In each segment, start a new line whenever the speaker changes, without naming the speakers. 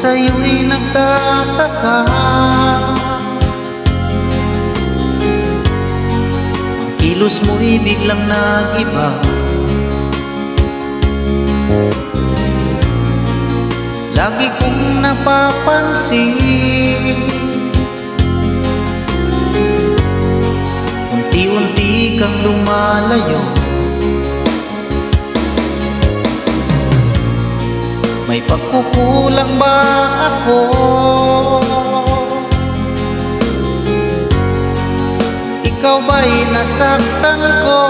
sa'yo'y nagtataka. Ang kilos mo'y biglang nag-iba. Lagi kong napapansin, unti-unti kang lumalayo. May pagkukulang ba ako? Ikaw ba'y nasaktan ko?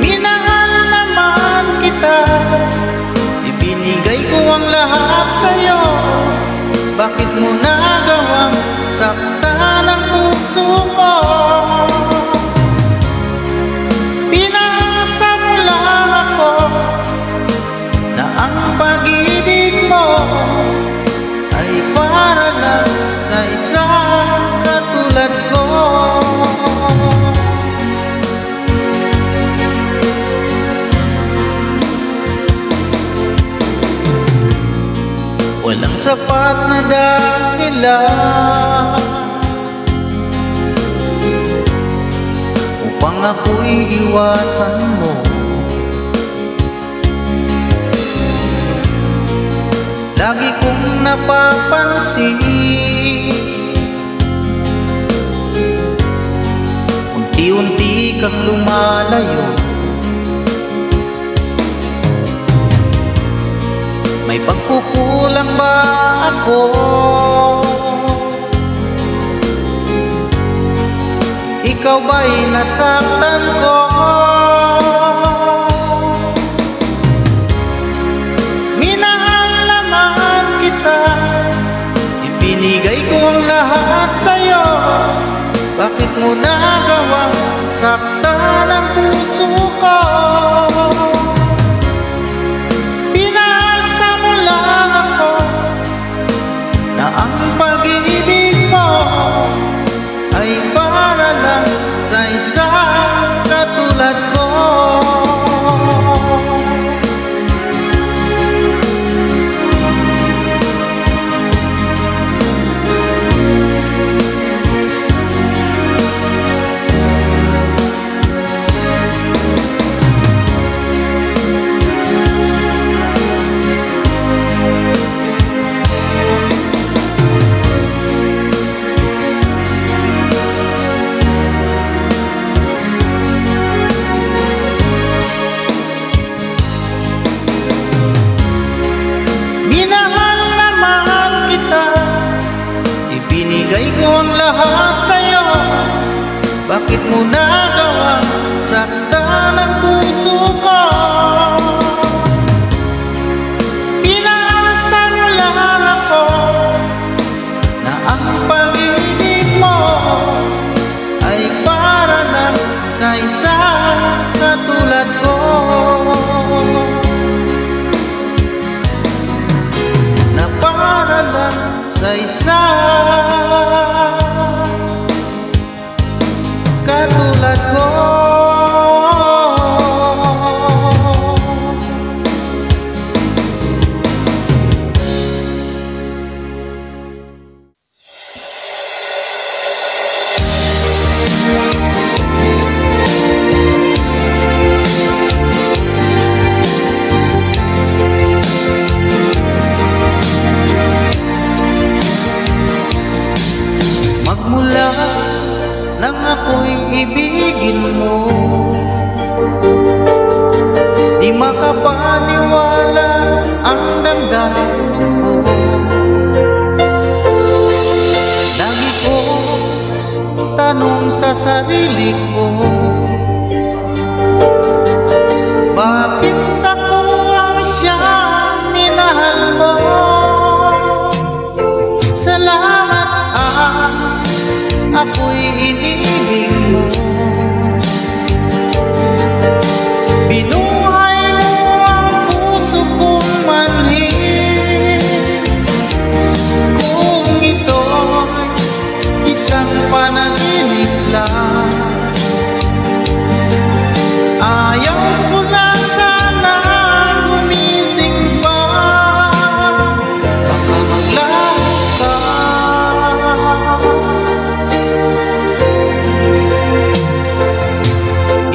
Minahal naman kita, ibinigay ko ang lahat sa'yo. Bakit mo nagawang saktan ang puso ko? Ang pag-ibig mo ay para lang sa isang katulad ko. Walang sapat na dahilan upang ako'y iwasan mo. Lagi kong napapansin, unti-unti kang lumalayo. May pagkukulang ba ako? Ikaw ba'y nasaktan ko? Ibinigay ko ang lahat sa'yo. Bakit mo nagawang saktan ang puso ko? Pinasa mo lang ako na ang pag-ibig mo ay para lang sa isang katulad ko. Minahal naman kita, ibinigay ko ang lahat sa'yo. Bakit mo nagawang saktan ang puso ko? Pinasa mo lang ako na ang pag-ibig mo ay para lang sa isang katulad ko. Para lang sa isang katulad ko. Magmula nang ako'y ibigin mo, di makapaniwala ang damdamin ko. Lagi ko tanong sa sarili ko, bakit ako ang siyang minahal mo? Salamat ako'y inibig mo. Binuhay mo ang puso kong manhid. Kung ito'y isang panaginip lang, ayaw ko na sana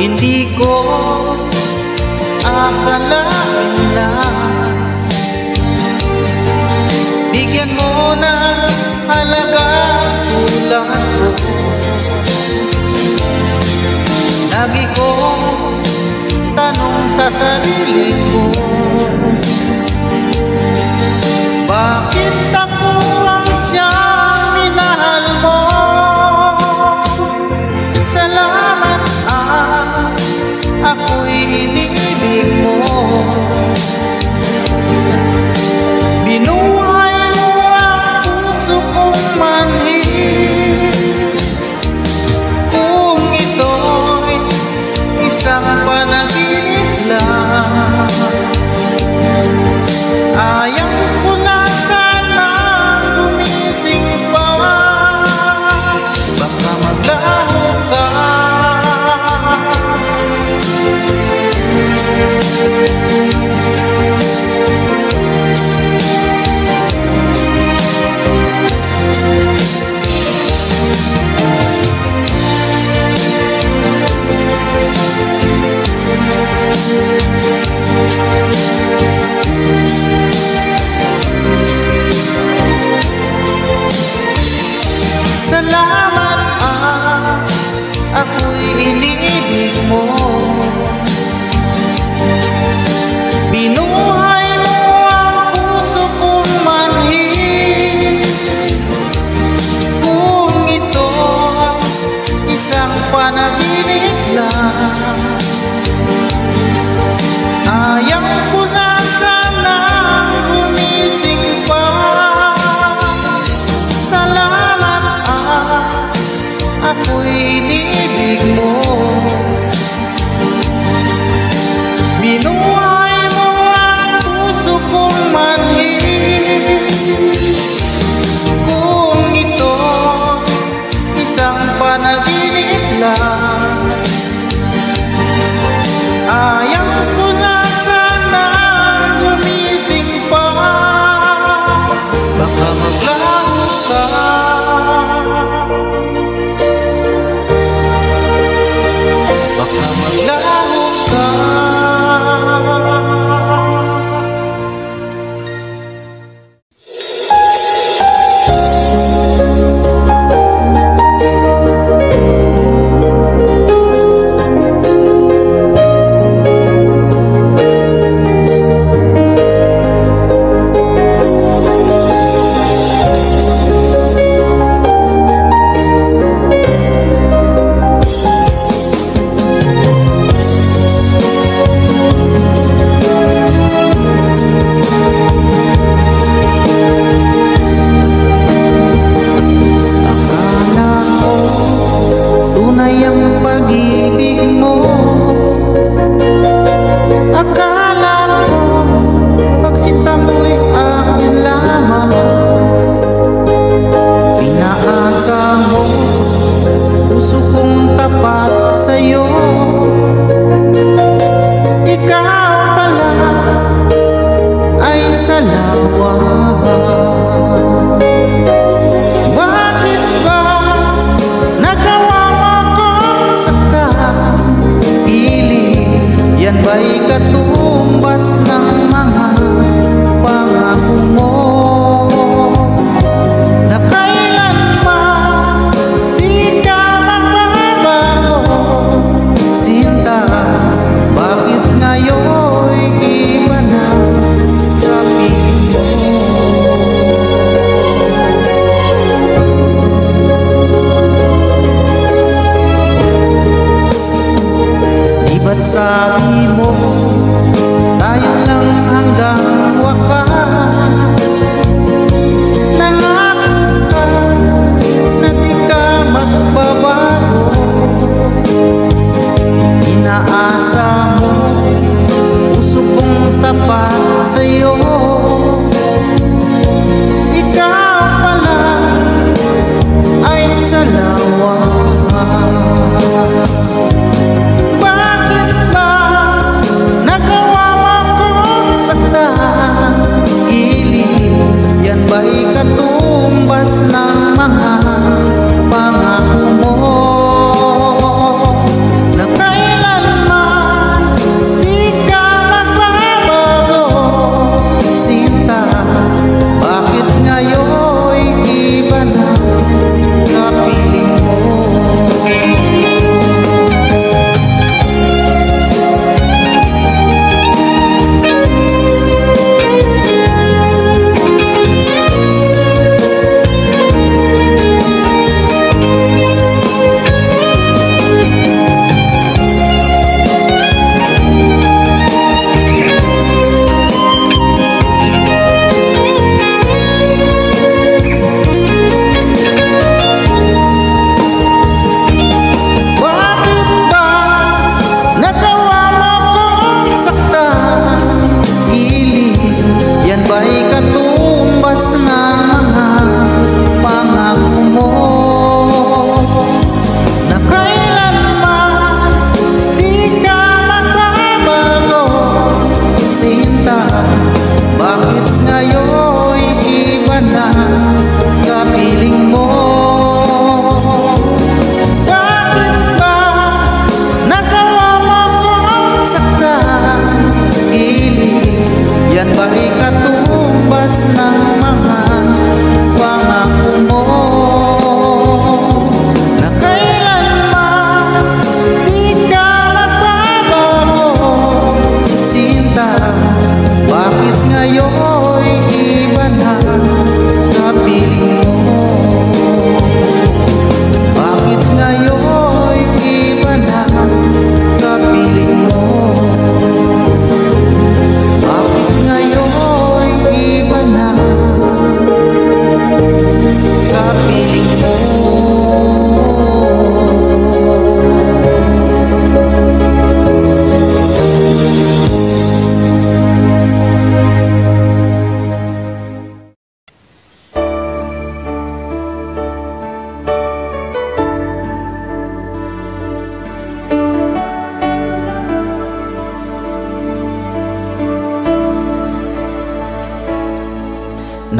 Hindi ko akalain na bigyan mo ng halaga tulad ko. Lagi kong tanong sa sarili ko, bakit ako ang siyang minahal mo? Salamat ako'y inibig mo. Binuhay mo ang puso kong manhid. Kung ito'y isang panaginip lang, ayaw ko na sana gumising pa. Baka maglaho ka. Salamat ako'y inibig mo. Binuhay mo ang puso kong manhid. Kung ito isang panaginip lang, ayaw ko na sana gumising pa. Salamat ako'y inibig mo. Binuhay mo ang puso kong manhid. Kung ito isang panaginip lang, ayaw ko na sana gumising pa. Baka maglaho ka.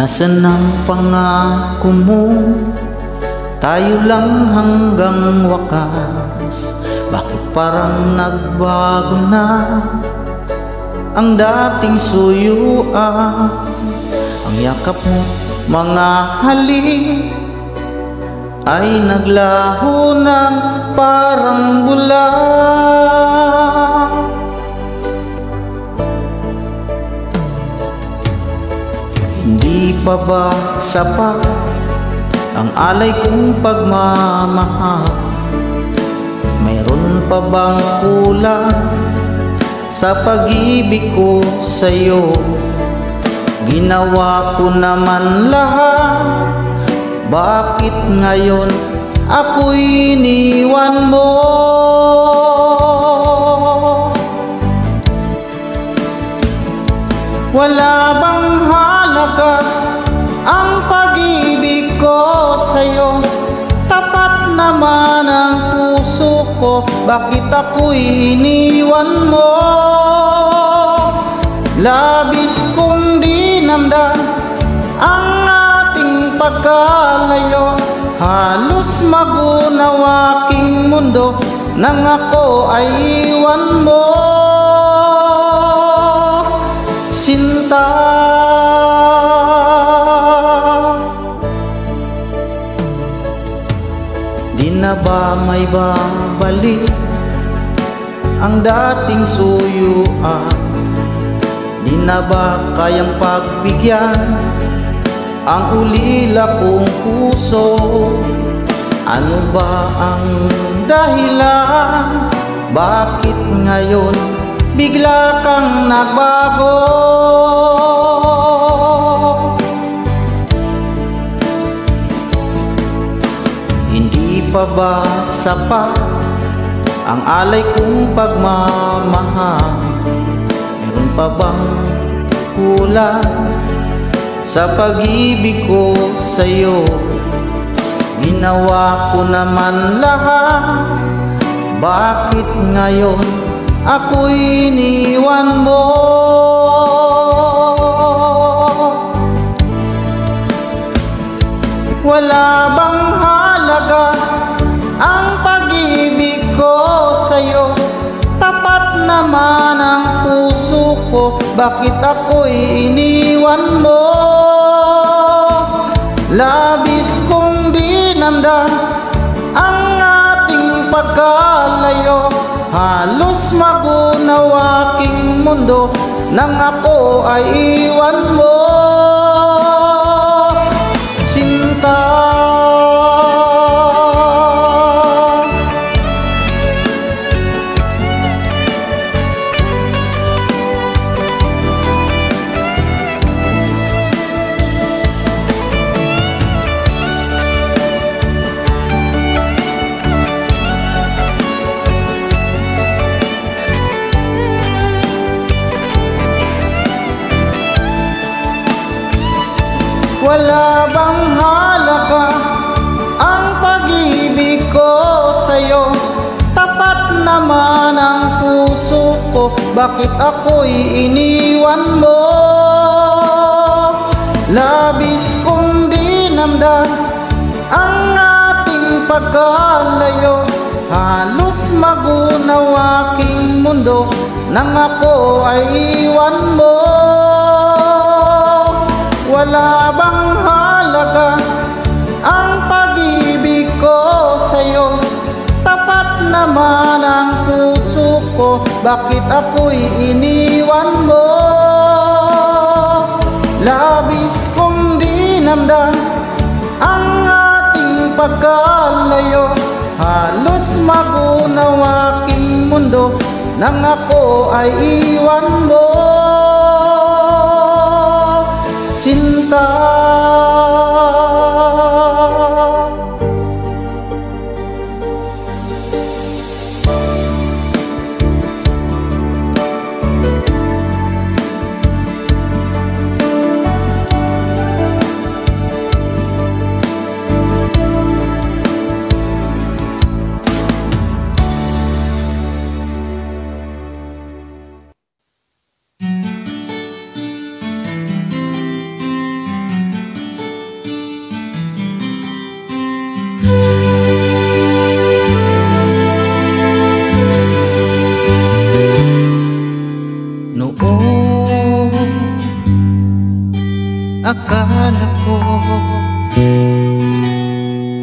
Nasaan ang pangako mo? Tayo lang hanggang wakas. Bakit parang nagbago na ang dating suyuan? Ang yakap mo, mga halik ay naglaho ng parang bula. Hindi pa ba sapat ang alay kong pagmamahal? Mayroon pa bang kulang sa pag-ibig ko sa'yo? Ginawa ko naman lahat, bakit ngayon ako'y iniwan mo? Wala bang halaga ang pag-ibig ko sa'yo? Tapat naman ang puso ko, bakit ako'y iniwan mo? Labis kong dinamdam ang ating pagkalayo, halos magunaw aking mundo nang ako ay iwan mo, sinta. Di na ba may babalik ang dating suyuan? Di na ba kayang pagbigyan ang ulila kong puso? Ano ba ang dahilan? Bakit ngayon bigla kang nagbago? Hindi pa ba sapat ang alay kong pagmamahal? Meron pa bang kulang sa pag-ibig ko sa'yo? Ginawa ko naman lahat, bakit ngayon ako'y iniwan mo? Wala bang halaga ang pag-ibig ko sa'yo? Tapat naman ang puso ko, bakit ako'y iniwan mo? Labis kong dinamdam ang ating pagkalayo, halos magunaw aking mundo nang ako ay iwan mo, sinta. Wala bang halaga ang pag-ibig ko sa'yo? Tapat naman ang puso ko, bakit ako'y iniwan mo? Labis kong dinamdam ang ating pagkalayo, halos magunaw aking mundo nang ako ay iwan mo. Wala bang halaga ang pag-ibig ko sa'yo? Tapat naman ang puso ko, bakit ako'y iniwan mo? Labis kong dinamdam ang ating pagkalayo, halos magunaw aking mundo nang ako ay iwan mo, sinta.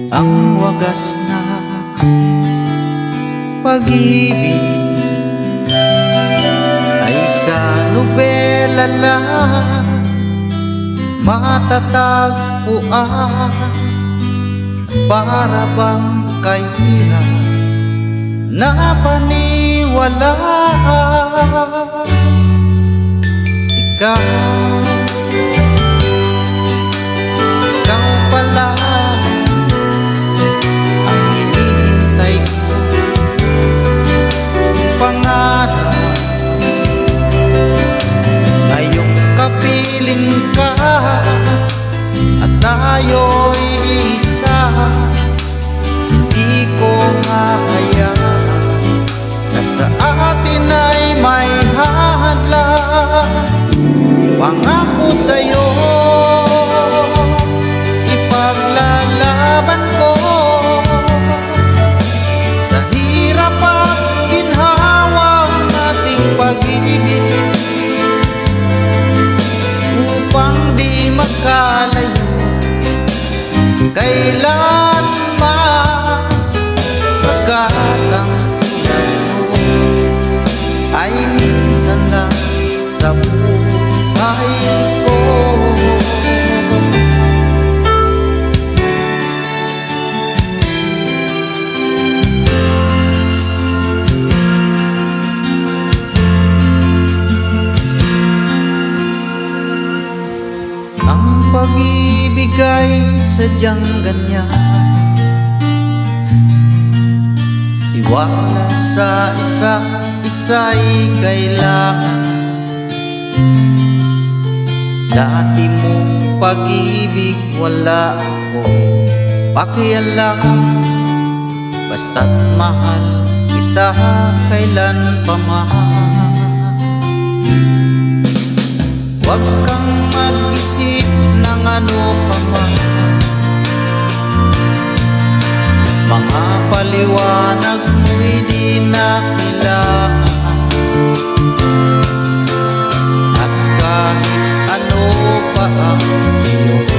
ang wagas na pag-ibig ay sa nobela lang matatagpuan. Para bang kahirap na paniwala, ikaw pala ang hinihintay ko. Pangarap ngayong kapiling ka at tayo'y isa. Hindi ko hahayaan na sa atin ay may hadlang. Pangako sa'yo, ipaglalaban ko sa hirap at ginhawang nating pag-ibig, upang di magkalayo kailanman. Pagkat ang tulad mo ay minsan lang sa buhay ko. Ang pag-ibig ay sadyang ganyan, tiwala sa isa't isa'y kailangan. Dati mong pag-ibig wala akong pakialam, basta't mahal kita kailan pa man. Huwag kang mag-isip ng ano pa man, mga paliwanag mo'y di na kailangan. At kahit ano pa ang iyong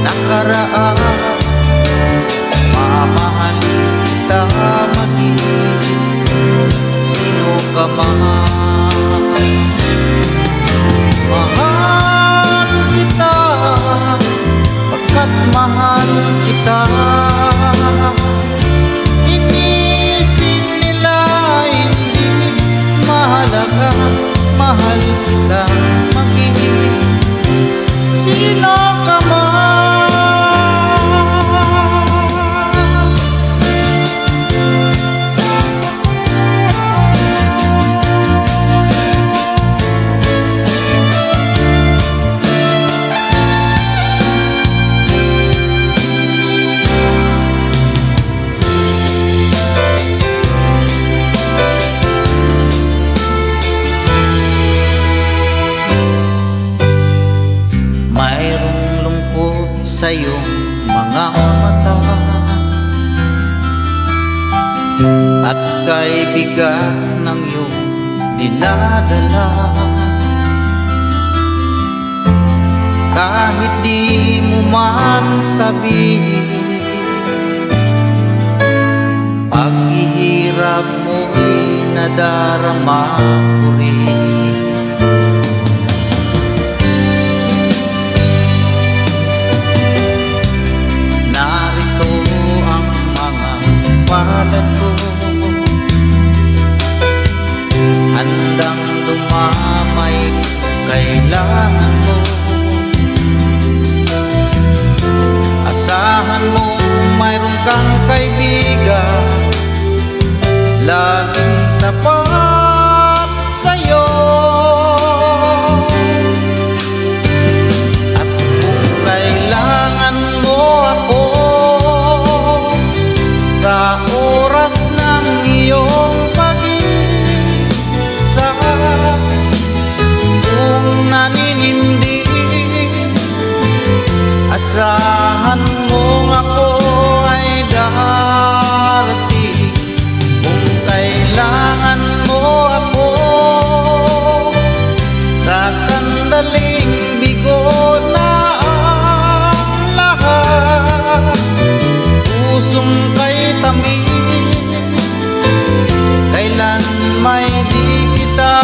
nakaraan, mamahalin kita maging sino ka man. Mahal kita pagkat mahal kita. Inisip nila hindi mahalaga, mahal kita maging sino ka man. Mayroong lungkot sa iyong mga mata, at kay bigat ng iyong dinadala. Kahit di mo man sabihin, paghihirap mo'y nadarama ko rin. Palad ko handang dumamay kailangan mo. Asahan mo mayroon kang kaibigan laging tapat sa'yo. At kung kailangan mo ako sa oras ng iyong pag-isa, kung naninindig, asahan mong ako ay dahil pusong kay tamis, kailan may di kita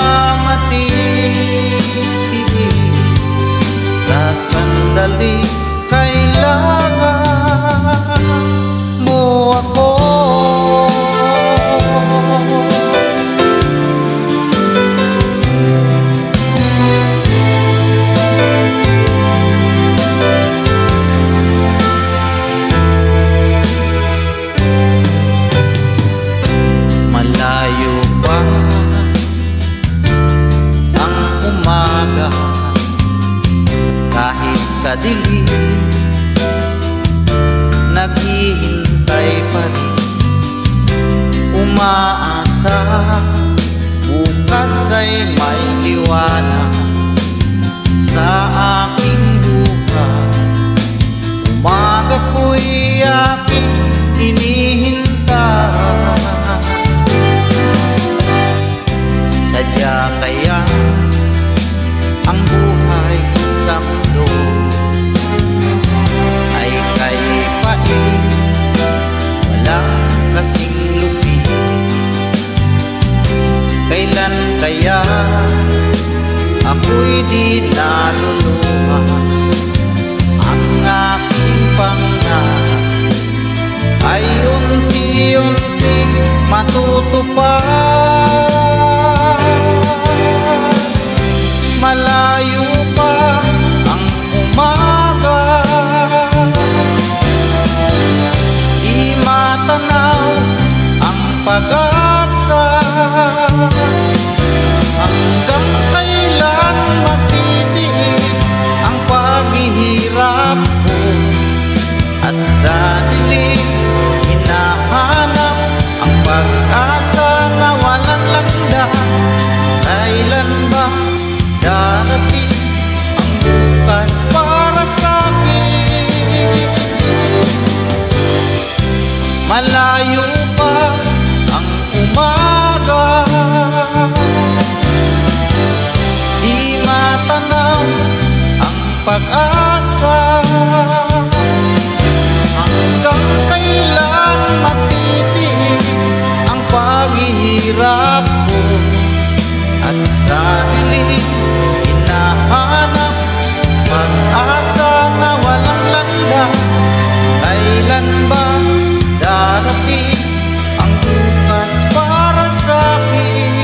matiis. Sa sandali kailangan mo ako. Malayo pa ang umaga, kahit sa dilim naghihintay pa rin, umaasa bukas ay may liwanag sa aking buhay. Umaga ko'y aking hinihintay. Sadya kaya ang buhay sa mundo ay kay pain, walang kasing lupit. Kailan kaya ako'y di naluluha? Ang aking pangarap ay unti-unti matutupad. Malayo pa ang umaga, di matanaw ang pag-asa. Hanggang kailan matitiis ang paghihirap ko, at sa dilim hinahanap ang pag-asa na walang landas. Kailan ba darating ang bukas para sa'kin? Malayo pa ang umaga, di matanaw ang pag-asa. Hanggang kailan matitiis ang paghihirap ko, at sa dilim hinahanap pag-asa na walang landas. Kailan ba darating ang bukas para sa'kin?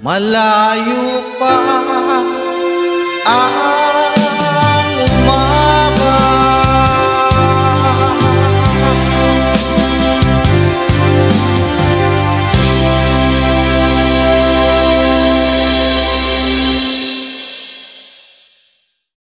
Malayo pa